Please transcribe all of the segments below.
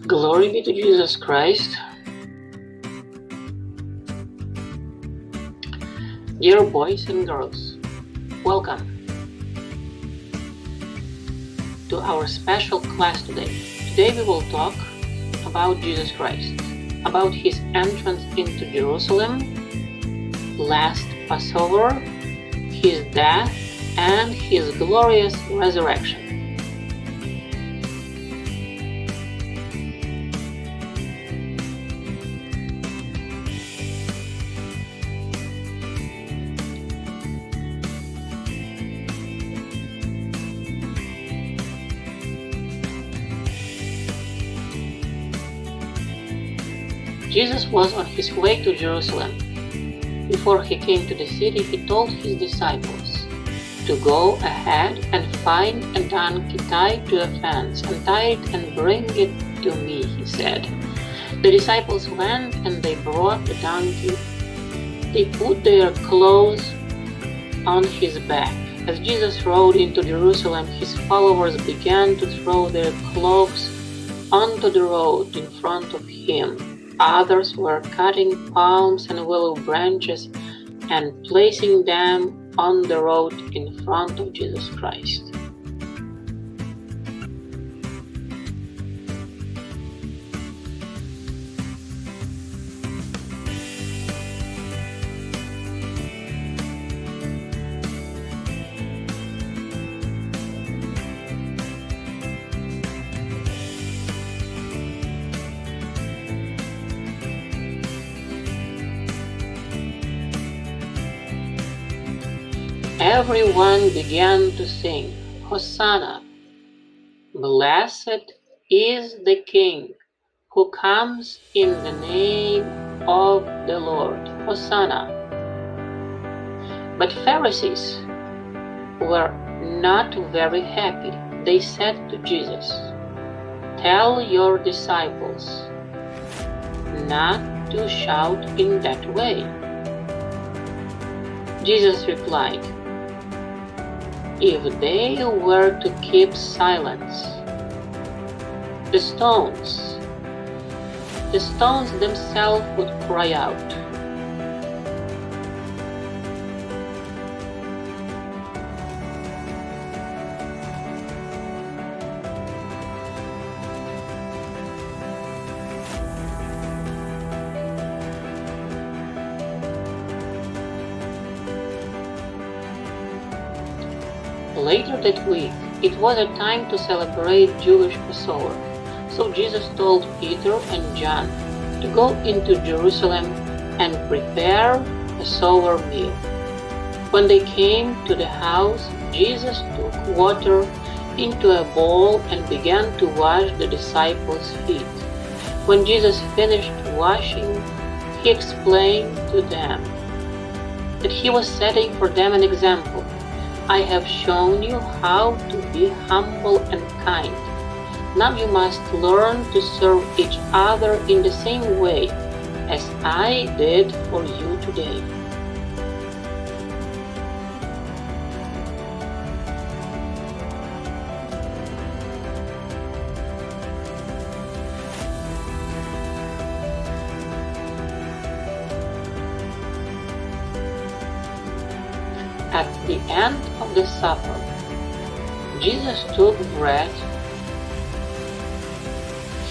Glory be to Jesus Christ. Dear boys and girls, welcome to our special class today. Today we will talk about Jesus Christ, about his entrance into Jerusalem, last Passover, his death, and his glorious resurrection. Jesus was on his way to Jerusalem. Before he came to the city, he told his disciples to go ahead and find a donkey tied to a fence, untie it and bring it to me, he said. The disciples went and they brought the donkey. They put their clothes on his back. As Jesus rode into Jerusalem, his followers began to throw their cloaks onto the road in front of him. Others were cutting palms and willow branches and placing them on the road in front of Jesus Christ. Everyone began to sing, Hosanna! Blessed is the King who comes in the name of the Lord. Hosanna! But Pharisees were not very happy. They said to Jesus, "Tell your disciples not to shout in that way." Jesus replied, "If they were to keep silence, the stones themselves would cry out." Later that week, it was a time to celebrate Jewish Passover, so Jesus told Peter and John to go into Jerusalem and prepare a Passover meal. When they came to the house, Jesus took water into a bowl and began to wash the disciples' feet. When Jesus finished washing, he explained to them that he was setting for them an example. "I have shown you how to be humble and kind. Now you must learn to serve each other in the same way as I did for you today." At the end of the supper, Jesus took bread,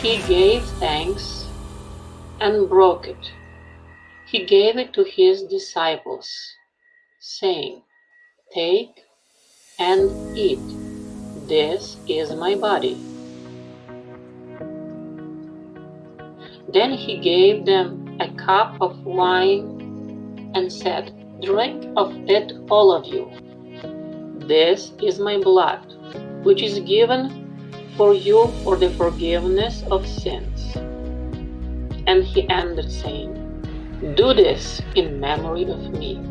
he gave thanks and broke it. He gave it to his disciples, saying, "Take and eat. This is my body." Then he gave them a cup of wine and said, "Drink of it, all of you. This is my blood, which is given for you for the forgiveness of sins." And he ended saying, "Do this in memory of me."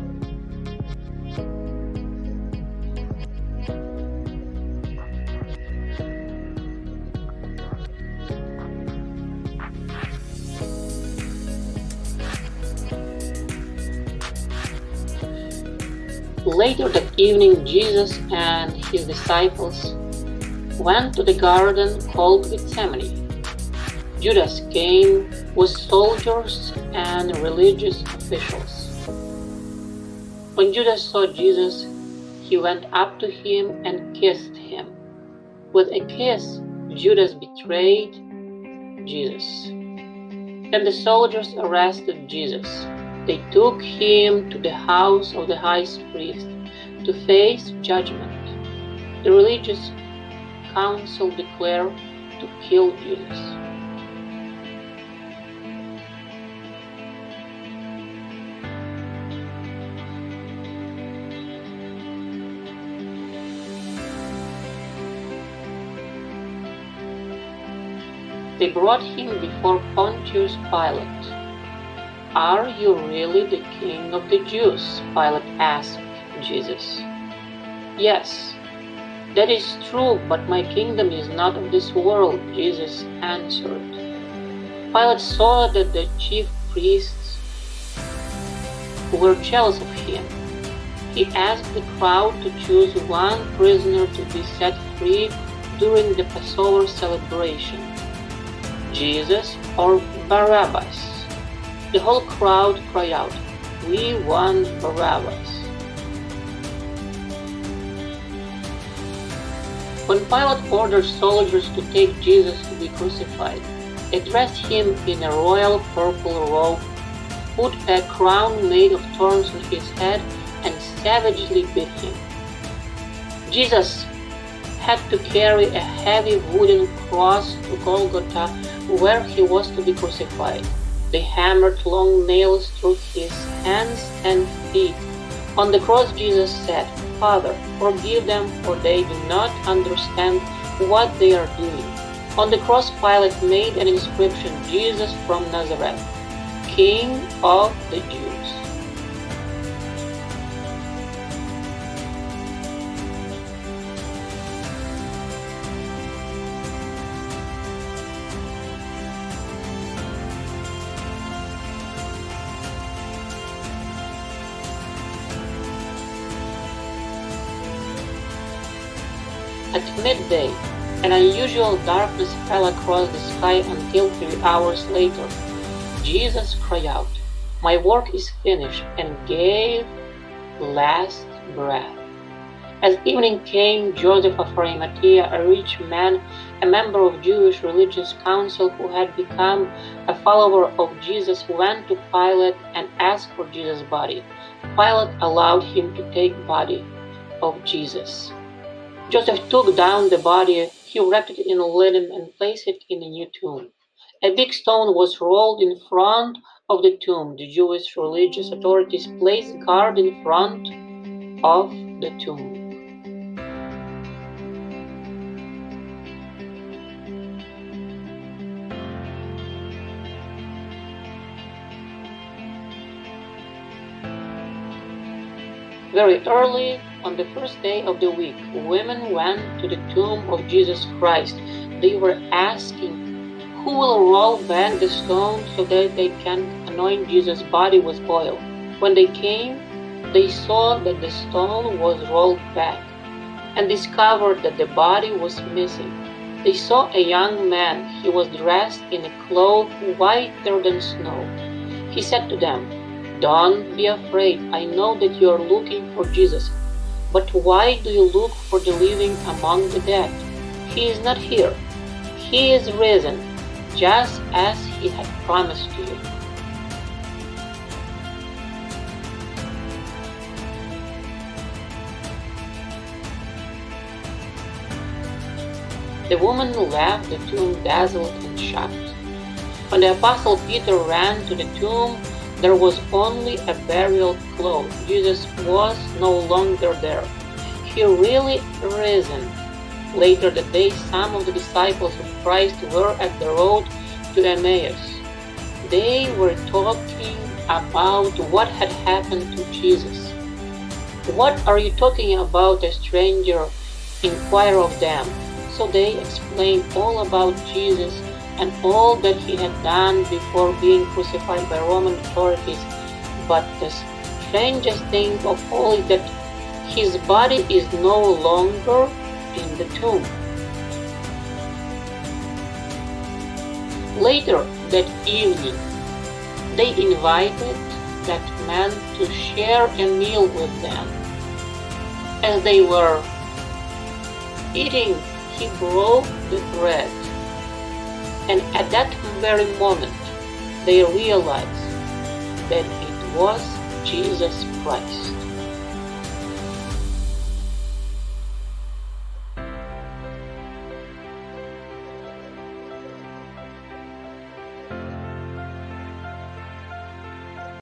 Later that evening, Jesus and his disciples went to the garden called Gethsemane. Judas came with soldiers and religious officials. When Judas saw Jesus, he went up to him and kissed him. With a kiss, Judas betrayed Jesus. Then the soldiers arrested Jesus. They took him to the house of the high priest to face judgment. The religious council declared to kill Jesus. They brought him before Pontius Pilate. "Are you really the king of the Jews?" Pilate asked Jesus. "Yes, that is true, but my kingdom is not of this world," Jesus answered. Pilate saw that the chief priests were jealous of him. He asked the crowd to choose one prisoner to be set free during the Passover celebration, Jesus or Barabbas. The whole crowd cried out, "We want Barabbas." When Pilate ordered soldiers to take Jesus to be crucified, they dressed him in a royal purple robe, put a crown made of thorns on his head, and savagely beat him. Jesus had to carry a heavy wooden cross to Golgotha, where he was to be crucified. They hammered long nails through his hands and feet. On the cross, Jesus said, "Father, forgive them, for they do not understand what they are doing." On the cross, Pilate made an inscription, "Jesus from Nazareth, King of the Jews." At midday, an unusual darkness fell across the sky until 3 hours later. Jesus cried out, "My work is finished," and gave last breath. As evening came, Joseph of Arimathea, a rich man, a member of Jewish religious council who had become a follower of Jesus, went to Pilate and asked for Jesus' body. Pilate allowed him to take the body of Jesus. Joseph took down the body, he wrapped it in linen and placed it in a new tomb. A big stone was rolled in front of the tomb. The Jewish religious authorities placed guard in front of the tomb. Very early on the first day of the week, women went to the tomb of Jesus Christ. They were asking, "Who will roll back the stone so that they can anoint Jesus' body with oil?" When they came, they saw that the stone was rolled back and discovered that the body was missing. They saw a young man. He was dressed in a cloth whiter than snow. He said to them, "Don't be afraid. I know that you are looking for Jesus. But why do you look for the living among the dead? He is not here. He is risen, just as he had promised to you." The woman left the tomb dazzled and shocked. When the apostle Peter ran to the tomb, there was only a burial cloth. Jesus was no longer there. He really risen. Later that day, some of the disciples of Christ were at the road to Emmaus. They were talking about what had happened to Jesus. "What are you talking about?" a stranger inquired of them. So they explained all about Jesus and all that he had done before being crucified by Roman authorities. But the strangest thing of all is that his body is no longer in the tomb. Later that evening, they invited that man to share a meal with them. As they were eating, he broke the bread, and at that very moment they realized that it was Jesus Christ.